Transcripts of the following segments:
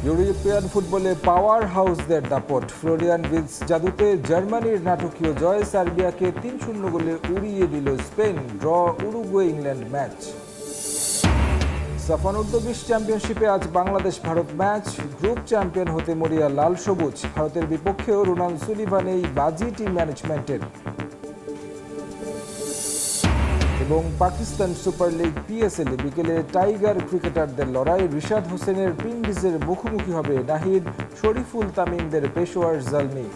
European ফুটবলে পাওয়ার হাউসদের দাপট। Florian Wirtz জাদুতে জার্মানির নাটকীয় জয়, সার্বিয়াকে ৩-০ গোলে উড়িয়ে দিল Spain. Draw Uruguay England match. সাফ অনূর্ধ্ব-20 চ্যাম্পিয়নশিপে আজ Bangladesh Bharat match. Group champion হতে মরিয়া লাল সবুজ। ভারতের বিপক্ষেও রোনাল্ড সুলিভান এই বাজি টিম ম্যানেজমেন্টের। এবং পাকিস্তান সুপার লিগ পিএসএল বিকেলে টাইগার ক্রিকেটারদের লড়াই। রিশাদ হোসেনের উইন্ডিজের মুখোমুখি হবে নাহিদ, শরীফুল তামিমদের পেশোয়ার জালমি।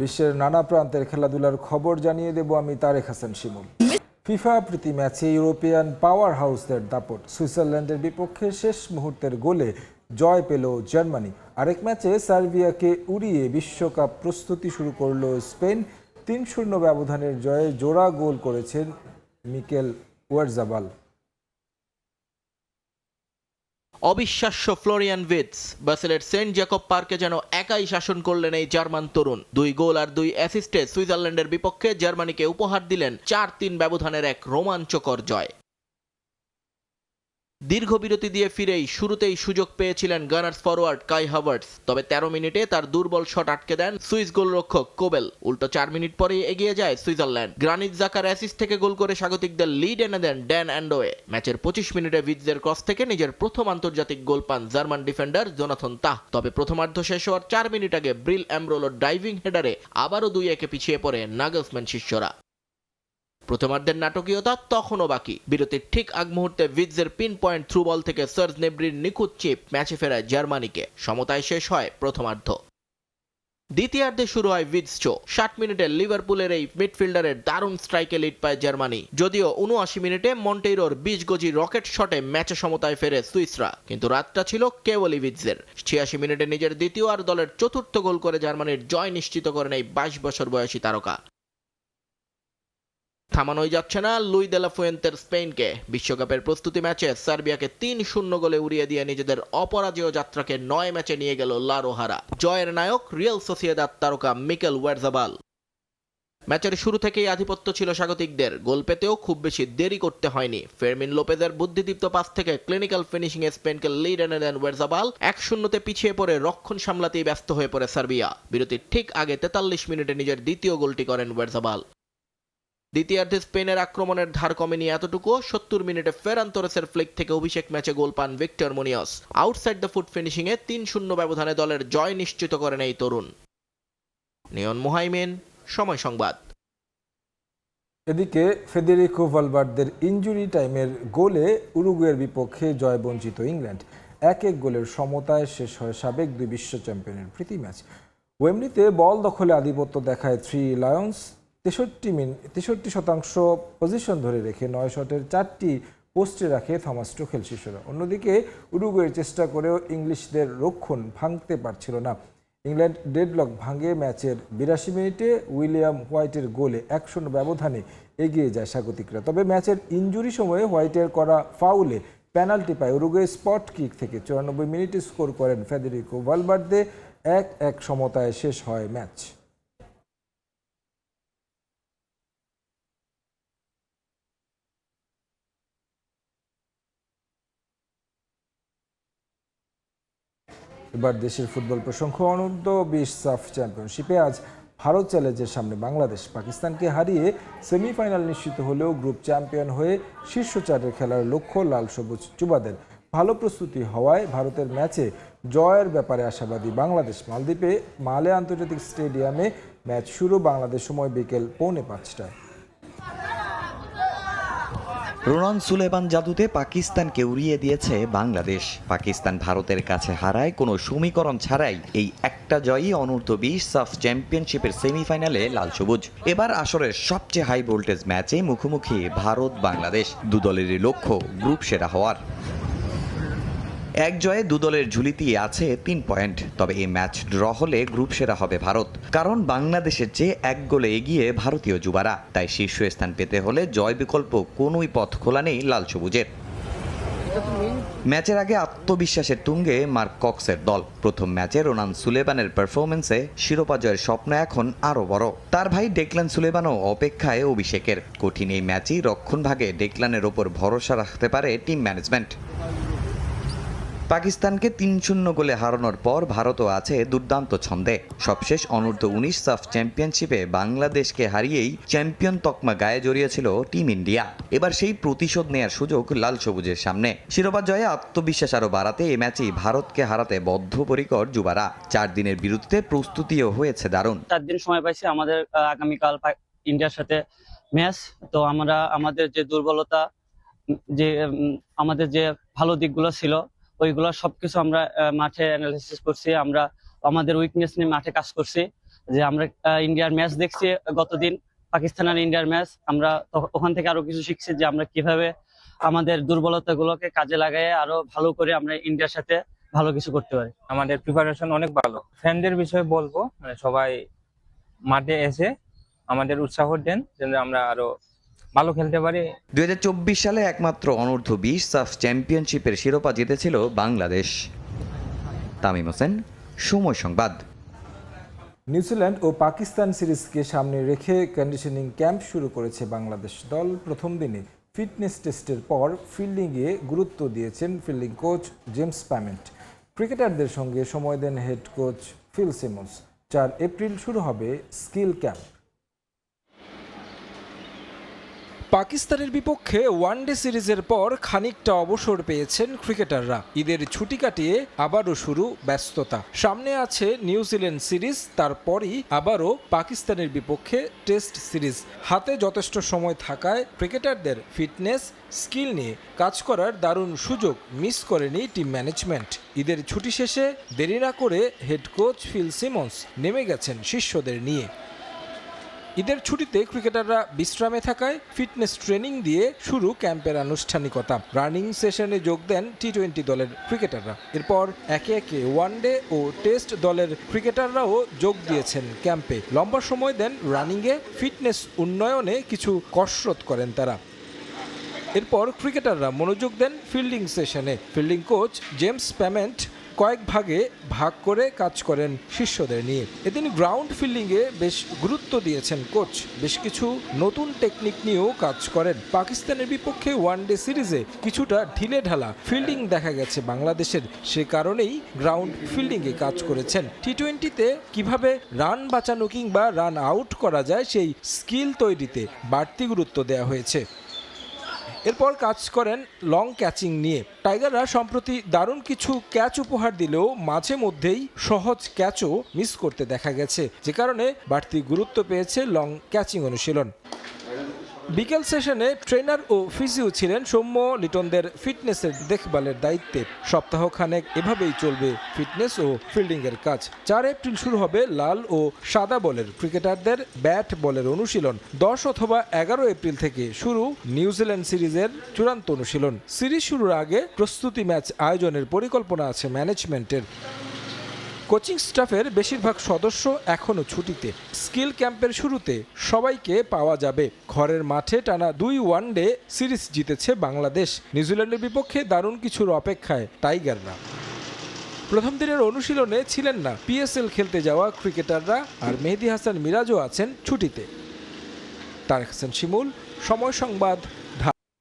বিশ্বের নানা প্রান্তের খেলাধুলার খবর জানিয়ে দেব আমি তারেক হাসান শিমুল। ফিফা প্রীতি ম্যাচে ইউরোপিয়ান পাওয়ার হাউসদের দাপট। সুইজারল্যান্ডের বিপক্ষে শেষ মুহূর্তের গোলে জয় পেল জার্মানি। আরেক ম্যাচে সার্বিয়াকে উড়িয়ে বিশ্বকাপ প্রস্তুতি শুরু করল স্পেন। ৩-০ ব্যবধানের জয়ে জোড়া গোল করেছেন মিকেল ওয়ারজাবাল। অবিশ্বাস্য ফ্লোরিয়ান ভির্টজ বাসেলের সেন্ট জ্যাকব পার্কে যেন একাই শাসন করলেন এই জার্মান তরুণ। 2 গোল আর 2 অ্যাসিস্টে সুইজারল্যান্ডের বিপক্ষে জার্মানিকে উপহার দিলেন 4-3 ব্যবধানের এক রোমাঞ্চকর জয়। দীর্ঘ বিরতি দিয়ে ফিরেই শুরুতেই সুযোগ পেয়েছিলেন গানার্স ফরওয়ার্ড কাই হাভার্টস, তবে 13 মিনিটে তার দুর্বল শট আটকে দেন সুইস গোলরক্ষক কোবেল। উল্টো 4 মিনিট পরেই এগিয়ে যায় সুইজারল্যান্ড। গ্রানিট জাকার অ্যাসিস্ট থেকে গোল করে স্বাগতিকদের লিড এনে দেন ড্যান অ্যান্ডোয়ে। ম্যাচের 25 মিনিটে ভির্টজের ক্রস থেকে নিজের প্রথম আন্তর্জাতিক গোল পান জার্মান ডিফেন্ডার জোনাথন তাহ। তবে প্রথমার্ধ শেষ হওয়ার 4 মিনিট আগে ব্রিল অ্যামব্রোলোর ডাইভিং হেডারে আবারও 2-1 পিছিয়ে পড়ে নাগলসম্যান শিষ্যরা। প্রথমার্ধের নাটকীয়তা তখনও বাকি। বিরতির ঠিক আগ মুহূর্তে ভির্টজের পিন পয়েন্ট থ্রু বল থেকে সার্জ নেব্রির নিখুঁত চিপ ম্যাচে ফেরায় জার্মানিকে। সমতায় শেষ হয় প্রথমার্ধ। দ্বিতীয়ার্ধে শুরু হয় ভির্টজ শো। 60 মিনিটে লিভারপুলের এই মিডফিল্ডারের দারুণ স্ট্রাইকে লিড পায় জার্মানি। যদিও 79 মিনিটে মন্টেইরোর 20 গজি রকেট শটে ম্যাচে সমতায় ফেরে সুইসরা, কিন্তু রাতটা ছিল কেবলই ভির্টজের। 86 মিনিটে নিজের দ্বিতীয় আর দলের চতুর্থ গোল করে জার্মানির জয় নিশ্চিত করেন এই 22 বছর বয়সী তারকা। থামানোই যাচ্ছে না লুই দে লা ফুয়েন্তের স্পেনকে। বিশ্বকাপের প্রস্তুতি ম্যাচে সার্বিয়াকে 3-0 গোলে উড়িয়ে দিয়ে নিজেদের অপরাজেয় যাত্রাকে 9 ম্যাচে নিয়ে গেল লা রোহারা। জয়ের নায়ক রিয়াল সোসিয়েদাদ তারকা মিকেল ওয়ারজাবাল। ম্যাচের শুরু থেকেই আধিপত্য ছিল স্বাগতিকদের। গোল পেতেও খুব বেশি দেরি করতে হয়নি। ফেরমিন লোপেজের বুদ্ধিদীপ্ত পাস থেকে ক্লিনিক্যাল ফিনিশিং এ স্পেনকে লিড এনে দেন ওয়ারজাবাল। 1-0 পিছিয়ে পড়ে রক্ষণ সামলাতেই ব্যস্ত হয়ে পড়ে সার্বিয়া। বিরতির ঠিক আগে 43 মিনিটে নিজের দ্বিতীয় গোলটি করেন ওয়ারজাবাল। দ্বিতীয়ার্ধে স্পেনের আক্রমণের ধার কমেনি এতটুকু। 70 মিনিটে ফেরান তোরেসের ফ্লিক থেকে অভিষেক ম্যাচে গোল পান ভিক্টর মুনিয়স। আউটসাইড দ্য ফুট ফিনিশিংয়ে 3-0 ব্যবধানে দলের জয় নিশ্চিত করেন এই তরুণ। নিয়ন মুহাইমিন, সময় সংবাদ। এদিকে ফেদেরিকো ভালভার্দের ইনজুরি টাইমের গোলে উরুগুয়ের বিপক্ষে জয় বঞ্চিত ইংল্যান্ড। 1-1 গোলের সমতায় শেষ হয় সাবেক 2 বিশ্ব চ্যাম্পিয়নের প্রীতি ম্যাচ। ওয়েমব্লিতে বল দখলে আধিপত্য দেখায় 3 লায়ন্স। 63% পজিশন ধরে রেখে 9 শটের 4টি পোস্টে রাখে থমাস টুখেল শিষ্যরা। অন্যদিকে উরুগুয়ের চেষ্টা করেও ইংলিশদের রক্ষণ ভাঙতে পারছিল না। ইংল্যান্ড ডেডলক ভাঙে ম্যাচের 82 মিনিটে উইলিয়াম হোয়াইটের গোলে 1-0 ব্যবধানে এগিয়ে যায় স্বাগতিকরা। তবে ম্যাচের ইনজুরি সময়ে হোয়াইটের করা ফাউলে পেনাল্টি পায় উরুগুয়ে। স্পট কিক থেকে 94 মিনিটে স্কোর করেন ফেদেরিকো ভালভার্দে। 1-1 সমতায় শেষ হয় ম্যাচ। এবার দেশের ফুটবল প্রসঙ্গ। অনূর্ধ্ব-20 সাফ চ্যাম্পিয়নশিপে আজ ভারত চ্যালেঞ্জের সামনে বাংলাদেশ। পাকিস্তানকে হারিয়ে সেমিফাইনাল নিশ্চিত হলেও গ্রুপ চ্যাম্পিয়ন হয়ে শীর্ষ 4-এ খেলার লক্ষ্য লাল সবুজ যুবাদের। ভালো প্রস্তুতি হওয়ায় ভারতের ম্যাচে জয়ের ব্যাপারে আশাবাদী বাংলাদেশ। মালদ্বীপে মালে আন্তর্জাতিক স্টেডিয়ামে ম্যাচ শুরু বাংলাদেশ সময় বিকেল 4:45টায়। রোনাল্ড সুলেমান জাদুতে পাকিস্তানকে উড়িয়ে দিয়েছে বাংলাদেশ। পাকিস্তান ভারতের কাছে হারায় কোনো সমীকরণ ছাড়াই এই একটা জয়ই অনূর্ধ্ব-20 সাফ চ্যাম্পিয়নশিপের সেমিফাইনালে লাল সবুজ। এবার আসরের সবচেয়ে হাই ভোল্টেজ ম্যাচে মুখোমুখি ভারত বাংলাদেশ। দুদলেরই লক্ষ্য গ্রুপ সেরা হওয়ার। এক জয়ে দুদলের ঝুলিতেই আছে 3 পয়েন্ট। তবে এই ম্যাচ ড্র হলে গ্রুপ সেরা হবে ভারত, কারণ বাংলাদেশের চেয়ে 1 গোলে এগিয়ে ভারতীয় যুবারা। তাই শীর্ষ স্থান পেতে হলে জয় বিকল্প কোনোই পথ খোলা নেই লাল সবুজের। ম্যাচের আগে আত্মবিশ্বাসের তুঙ্গে মার্ক কক্সের দল। প্রথম ম্যাচে রোনান সুলেবানের পারফরমেন্সে শিরোপা জয়ের স্বপ্ন এখন আরও বড়। তার ভাই ডেকলান সুলেবানও অপেক্ষায় অভিষেকের। কঠিন এই ম্যাচই রক্ষণভাগে ডেকলানের ওপর ভরসা রাখতে পারে টিম ম্যানেজমেন্ট। পাকিস্তানকে ৩-০ গোলে হারানোর পর ভারতও আছে দুর্দান্ত ছন্দে। সবশেষ অনূর্ধ্ব-19 সাফ চ্যাম্পিয়নশিপে বাংলাদেশকে হারিয়েই চ্যাম্পিয়ন তকমা গায়ে জড়িয়েছিল টিম ইন্ডিয়া। এবার সেই প্রতিশোধ নেয়ার সুযোগ লাল সবুজের সামনে। শিরোপা জয়ে আত্মবিশ্বাস আরও বাড়াতে এ ম্যাচেই ভারতকে হারাতে বদ্ধপরিকর যুবারা। ৪ দিনের বিরুদ্ধে প্রস্তুতিও হয়েছে দারুণ। ৪ দিন সময় পাইছি আমাদের আগামীকাল ইন্ডিয়ার সাথে ম্যাচ। তো আমরা আমাদের যে দুর্বলতা, যে আমাদের যে ভালো দিকগুলো ছিল ওইগুলো সবকিছু আমরা মাঠে অ্যানালাইসিস করছি। আমরা আমাদের উইকনেস নিয়ে মাঠে কাজ করছি। যে আমরা ইন্ডিয়ার ম্যাচ দেখছি গতদিন, পাকিস্তান আর ইন্ডিয়ার ম্যাচ। আমরা ওখান থেকে আরো কিছু শিখছি যে আমরা কিভাবে আমাদের দুর্বলতাগুলোকে কাজে লাগায় আরো ভালো করে আমরা ইন্ডিয়ার সাথে ভালো কিছু করতে পারি। আমাদের প্রিপারেশন অনেক ভালো। ফ্যানদের বিষয়ে বলবো, মানে সবাই মাঠে এসে আমাদের উৎসাহ দেন যেন আমরা আরো ভালো খেলতে পারি। ২০২৪ সালে একমাত্র অনূর্ধ্ব-20 সাফ চ্যাম্পিয়নশিপের শিরোপা জিতেছিল বাংলাদেশ। তামিম হোসেন, সময় সংবাদ। নিউজিল্যান্ড ও পাকিস্তান সিরিজকে সামনে রেখে কন্ডিশনিং ক্যাম্প শুরু করেছে বাংলাদেশ দল। প্রথম দিনে ফিটনেস টেস্টের পর ফিল্ডিংয়ে গুরুত্ব দিয়েছেন ফিল্ডিং কোচ জেমস প্যামেন্ট। ক্রিকেটারদের সঙ্গে সময় দেন head coach Phil Simmons. ৪ April শুরু হবে স্কিল ক্যাম্প। পাকিস্তানের বিপক্ষে ওয়ানডে সিরিজের পর খানিকটা অবসর পেয়েছেন ক্রিকেটাররা। ঈদের ছুটি কাটিয়ে আবারও শুরু ব্যস্ততা। সামনে আছে নিউজিল্যান্ড সিরিজ, তারপরই আবারও পাকিস্তানের বিপক্ষে টেস্ট সিরিজ। হাতে যথেষ্ট সময় থাকায় ক্রিকেটারদের ফিটনেস স্কিল নিয়ে কাজ করার দারুণ সুযোগ মিস করেনি টিম ম্যানেজমেন্ট। ঈদের ছুটি শেষে দেরি না করে হেড কোচ ফিল সিমন্স নেমে গেছেন শিষ্যদের নিয়ে। ঈদের ছুটিতে ক্রিকেটাররা বিশ্রামে থাকায় ফিটনেস ট্রেনিং দিয়ে শুরু ক্যাম্পের আনুষ্ঠানিকতা। রানিং সেশনে যোগ দেন টি-20 দলের ক্রিকেটাররা। এরপর একে একে ওয়ানডে ও টেস্ট দলের ক্রিকেটাররাও যোগ দিয়েছেন ক্যাম্পে। লম্বা সময় দেন রানিংয়ে, ফিটনেস উন্নয়নে কিছু কসরত করেন তারা। এরপর ক্রিকেটাররা মনোযোগ দেন ফিল্ডিং সেশনে। ফিল্ডিং কোচ জেমস প্যামেন্ট কয়েক ভাগে ভাগ করে কাজ করেন শিষ্যদের নিয়ে। এদিন গ্রাউন্ড ফিল্ডিংয়ে বেশ গুরুত্ব দিয়েছেন কোচ। বেশ কিছু নতুন টেকনিক নিয়েও কাজ করেন। পাকিস্তানের বিপক্ষে ওয়ানডে সিরিজে কিছুটা ঢিলে ঢালা ফিল্ডিং দেখা গেছে বাংলাদেশের, সে কারণেই গ্রাউন্ড ফিল্ডিংয়ে কাজ করেছেন। টি-20তে কিভাবে রান বাঁচানো কিংবা রান আউট করা যায় সেই স্কিল তৈরিতে বাড়তি গুরুত্ব দেওয়া হয়েছে। এরপর কাজ করেন লং ক্যাচিং নিয়ে। টাইগাররা সম্প্রতি দারুণ কিছু ক্যাচ উপহার দিলেও মাঝে মধ্যেই সহজ ক্যাচও মিস করতে দেখা গেছে, যে কারণে বাড়তি গুরুত্ব পেয়েছে লং ক্যাচিং অনুশীলন। বিকেল সেশনে ট্রেনার ও ফিজিও ছিলেন সৌম্য লিটনদের ফিটনেসের দেখভালের দায়িত্বে। সপ্তাহখানেক এভাবেই চলবে ফিটনেস ও ফিল্ডিংয়ের কাজ। ৪ এপ্রিল শুরু হবে লাল ও সাদা বলের ক্রিকেটারদের ব্যাট বলের অনুশীলন। ১০ অথবা ১১ এপ্রিল থেকে শুরু নিউজিল্যান্ড সিরিজের চূড়ান্ত অনুশীলন। সিরিজ শুরুর আগে প্রস্তুতি ম্যাচ আয়োজনের পরিকল্পনা আছে ম্যানেজমেন্টের। কোচিং স্টাফের বেশিরভাগ সদস্য এখনও ছুটিতে। স্কিল ক্যাম্পের শুরুতে সবাইকে পাওয়া যাবে। ঘরের মাঠে টানা ২ ওয়ানডে সিরিজ জিতেছে বাংলাদেশ। নিউজিল্যান্ডের বিপক্ষে দারুণ কিছুর অপেক্ষায় টাইগাররা। প্রথম দিনের অনুশীলনে ছিলেন না পিএসএল খেলতে যাওয়া ক্রিকেটাররা, আর মেহেদী হাসান মিরাজও আছেন ছুটিতে। তারেক হাসান শিমুল, সময় সংবাদ।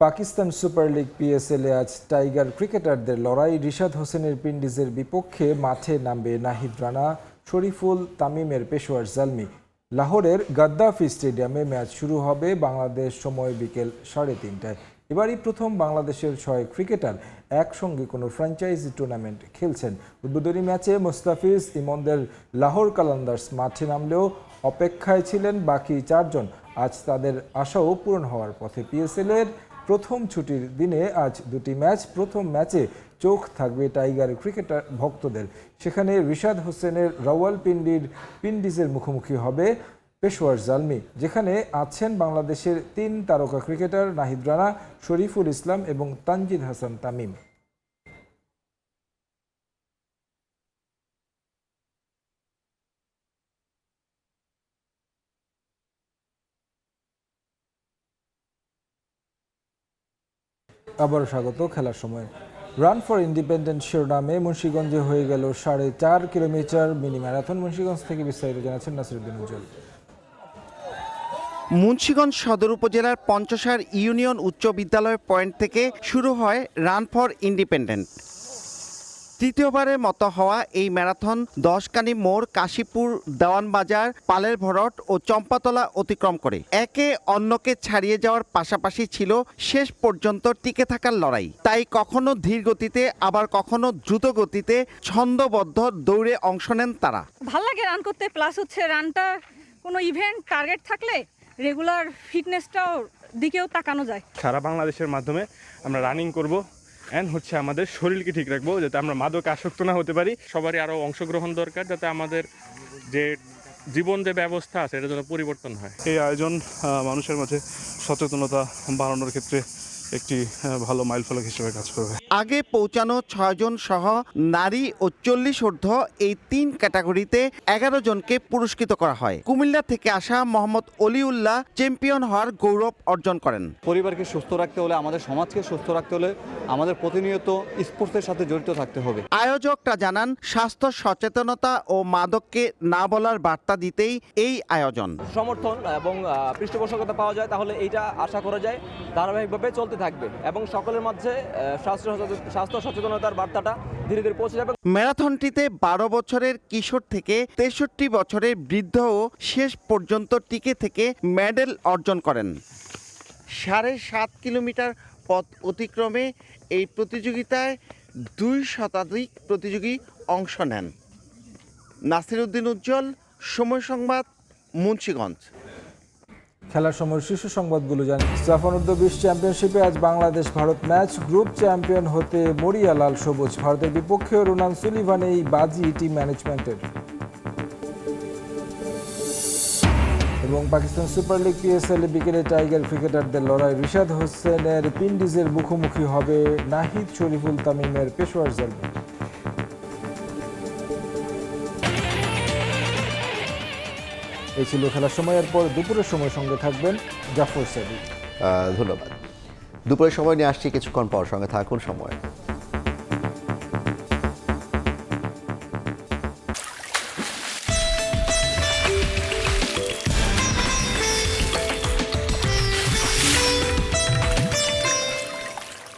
পাকিস্তান সুপার লিগ পিএসএলে আজ টাইগার ক্রিকেটারদের লড়াই। রিশাদ হোসেনের পিন্ডিজের বিপক্ষে মাঠে নামবে নাহিদ রানা, শরীফুল, তামিমের পেশোয়ার জালমি। লাহোরের গাদ্দাফি স্টেডিয়ামে ম্যাচ শুরু হবে বাংলাদেশ সময় বিকেল 3:30টায়। এবারই প্রথম বাংলাদেশের 6 ক্রিকেটার একসঙ্গে কোনো ফ্র্যাঞ্চাইজি টুর্নামেন্ট খেলছেন। উদ্বোধনী ম্যাচে মোস্তাফিজ ইমনদের লাহোর কালান্দার্স মাঠে নামলেও অপেক্ষায় ছিলেন বাকি 4 জন। আজ তাদের আশাও পূরণ হওয়ার পথে। পিএসএলের প্রথম ছুটির দিনে আজ 2টি ম্যাচ। প্রথম ম্যাচে চোখ থাকবে টাইগার ক্রিকেটার ভক্তদের। সেখানে রিশাদ হোসেনের রাওয়ালপিন্ডির পিন্ডিজের মুখোমুখি হবে পেশোয়ার জালমি, যেখানে আছেন বাংলাদেশের 3 তারকা ক্রিকেটার নাহিদ রানা, শরীফুল ইসলাম এবং তানজিদ হাসান তামিম। আবারও স্বাগত খেলার সময়। রান ফর ইন্ডিপেন্ডেন্ট শিরোনামে মুন্সিগঞ্জে হয়ে গেল 4.5 কিলোমিটার মিনি ম্যারাথন। মুন্সিগঞ্জ থেকে বিস্তারিত জানাচ্ছেন নাসিরউদ্দিন উজ্জ্বল। মুন্সিগঞ্জ সদর উপজেলার পঞ্চসার ইউনিয়ন উচ্চ বিদ্যালয় পয়েন্ট থেকে শুরু হয় রান ফর ইন্ডিপেন্ডেন্ট। তৃতীয়বারের মতো হওয়া এই ম্যারাথন 10কানি মোড়, কাশীপুর, দেওয়ানবাজার, পালের ভরট ও চম্পাতলা অতিক্রম করে একে অন্যকে ছাড়িয়ে যাওয়ার পাশাপাশি ছিল শেষ পর্যন্ত টিকে থাকার লড়াই। তাই কখনো ধীর গতিতে আবার কখনো দ্রুত গতিতে ছন্দবদ্ধ দৌড়ে অংশ নেন তারা। ভাল লাগে রান করতে, প্লাস হচ্ছে রানটা কোনো ইভেন্ট টার্গেট থাকলে রেগুলার ফিটনেসটাও দিকেও তাকানো যায়। সারা বাংলাদেশের মাধ্যমে আমরা রানিং করব অ্যান্ড হচ্ছে আমাদের শরীরকে ঠিক রাখবো, যাতে আমরা মাদক আসক্ত না হতে পারি। সবারই আরও অংশগ্রহণ দরকার, যাতে আমাদের যে জীবন যে ব্যবস্থা আছে এটা যেন পরিবর্তন হয়। এই আয়োজন মানুষের মাঝে সচেতনতা বাড়ানোর ক্ষেত্রে একটি ভালো মাইলফলক হিসেবে কাজ করবে। আগে পৌঁছানো 6 জন সহ নারী ও 40 ঊর্ধ্ব এই 3 ক্যাটাগরিতে 11 জনকে পুরস্কৃত করা হয়। কুমিল্লা থেকে আসা মোহাম্মদ অলিউল্লাহ চ্যাম্পিয়ন হওয়ার গৌরব অর্জন করেন। পরিবারকে সুস্থ রাখতে হলে, আমাদের সমাজকে সুস্থ রাখতে হলে আমাদের প্রতিনিয়ত স্পোর্টসের সাথে জড়িত থাকতে হবে। আয়োজকরা জানান, স্বাস্থ্য সচেতনতা ও মাদককে না বলার বার্তা দিতেই এই আয়োজন। সমর্থন এবং পৃষ্ঠপোষকতা পাওয়া যায়, তাহলে এইটা আশা করা যায় ধারাবাহিকভাবে চলতে থাকবে এবং সকলের মধ্যে স্বাস্থ্য সচেতনতার বার্তাটা ধীরে ধীরে পৌঁছে যাবে। ম্যারাথনটিতে 12 বছরের কিশোর থেকে 63 বছরের বৃদ্ধও শেষ পর্যন্ত টিকে থেকে মেডেল অর্জন করেন। 7.5 কিলোমিটার পথ অতিক্রমে এই প্রতিযোগিতায় 2 শতাধিক প্রতিযোগী অংশ নেন। নাসিরউদ্দিন উজ্জ্বল, সময় সংবাদ, মুন্সিগঞ্জ। খেলার সময় শীর্ষ সংবাদগুলো জানেন। জাপান অনূর্ধ্ব-20 চ্যাম্পিয়নশিপে আজ Bangladesh Bharat match. Group champion হতে মরিয়া লাল সবুজ। ভারতের বিপক্ষে রোনান সুলিভান এই বাজি টিম ম্যানেজমেন্টের। এবং পাকিস্তান সুপার লিগ PSL বিকেলে টাইগার ক্রিকেটারদের লড়াই। রিশাদ হোসেনের পিন্ডিজের মুখোমুখি হবে নাহিদ শরীফুল তামিমের পেশোয়ার জালমি। এই ছিল খেলার সময়। এরপর দুপুরের সময় সঙ্গে থাকবেন জাফর সাদিক। ধন্যবাদ। দুপুরের সময় নিয়ে আসছি কিছুক্ষণ পর, সঙ্গে থাকুন সময়।